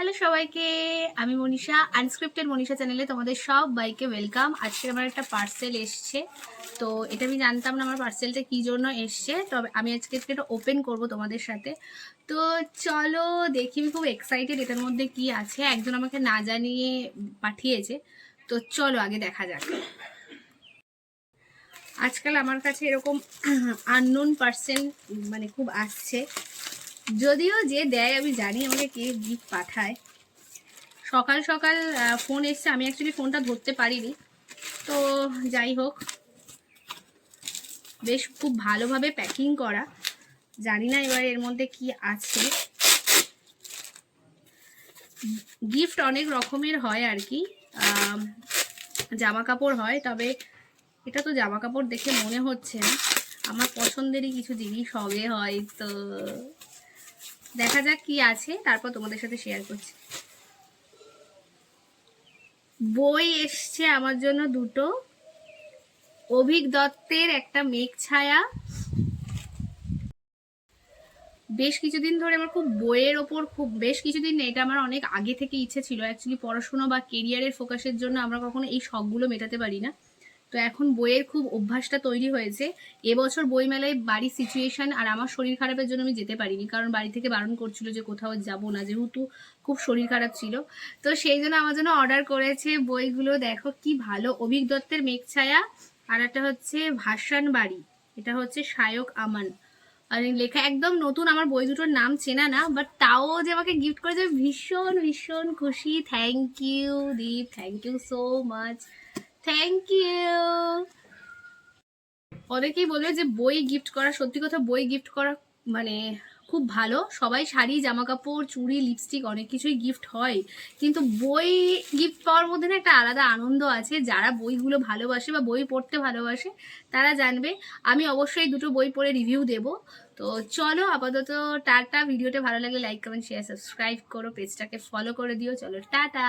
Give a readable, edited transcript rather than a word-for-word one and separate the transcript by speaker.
Speaker 1: Hello সবাইকে, আমি Manisha. Unscripted Manisha চ্যানেলে তোমাদের সবাইকে ওয়েলকাম। আজকে আমার একটা পার্সেল এসছে, তো এটা আমি জানতাম না আমার পার্সেলটা কী জন্য এসছে, তবে আমি আজকে এটা ওপেন করব তোমাদের সাথে। তো চলো দেখি, আমি খুব এক্সাইটেড এটার মধ্যে কি আছে। একজন আমাকে না জানিয়ে পাঠিয়েছে, তো চলো আগে দেখা যাক। আজকাল আমার কাছে এরকম আননোন পার্সন মানে খুব আসছে, যদিও যে দেয় আমি জানি আমাকে কে গিফট পাঠায়। সকাল সকাল ফোন এসছে, আমি অ্যাকচুয়ালি ফোনটা ধরতে পারিনি, তো যাই হোক, বেশ খুব ভালোভাবে প্যাকিং করা। জানি না এবার এর মধ্যে কি আছে। গিফট অনেক রকমের হয় আর কি, জামা কাপড় হয়, তবে এটা তো জামা কাপড় দেখে মনে হচ্ছে না। আমার পছন্দেরই কিছু জিনিস হবে হয়তো, দেখা যাক কি আছে, তারপর তোমাদের সাথে শেয়ার করছি। বই এসছে আমার জন্য দুটো। অভিক দত্তের একটা মেঘ ছায়া। বেশ কিছুদিন ধরে আমার খুব বইয়ের ওপর বেশ কিছুদিন, এটা আমার অনেক আগে থেকে ইচ্ছে ছিল। অ্যাকচুয়ালি পড়াশুনো বা কেরিয়ারের ফোকাসের জন্য আমরা কখনো এই শখগুলো মেটাতে পারি না, তো এখন বইয়ের খুব অভ্যাসটা তৈরি হয়েছে। এবছর বইমেলায় বাড়ির সিচুয়েশন আর আমার শরীর খারাপের জন্য আমি যেতে পারিনি, কারণ বাড়ি থেকে বারণ করছিল যে কোথাও যাব না, যেহেতু খুব শরীর খারাপ ছিল। তো সেই জন্য আমার জন্য অর্ডার করেছে বইগুলো। দেখো কি ভালো, অভিক দত্তের মেঘ ছায়া, আর একটা হচ্ছে ভাসান বাড়ি, এটা হচ্ছে শায়ক আমান। আর লেখা একদম নতুন, আমার বই দুটোর নাম চেনা না, বাট তাও যে আমাকে গিফট করেছে ভীষণ ভীষণ খুশি। Thank you Deep, thank you so much, thank you. অনেকেই বলবে যে বই গিফট করা, সত্যি কথা বই গিফট করা মানে খুব ভালো। সবাই শাড়ি, জামা কাপড়, চুড়ি, লিপস্টিক অনেক কিছুই গিফট হয়, কিন্তু বই গিফট পাওয়ার মধ্যে না একটা আলাদা আনন্দ আছে। যারা বইগুলো ভালোবাসে বা বই পড়তে ভালোবাসে তারা জানবে। আমি অবশ্যই দুটো বই পড়ে রিভিউ দেব। তো চলো আপাতত টাটা। ভিডিওটা ভালো লাগলে লাইক কমেন্ট শেয়ার সাবস্ক্রাইব করো, পেজটাকে ফলো করে দিও। চলো টাটা।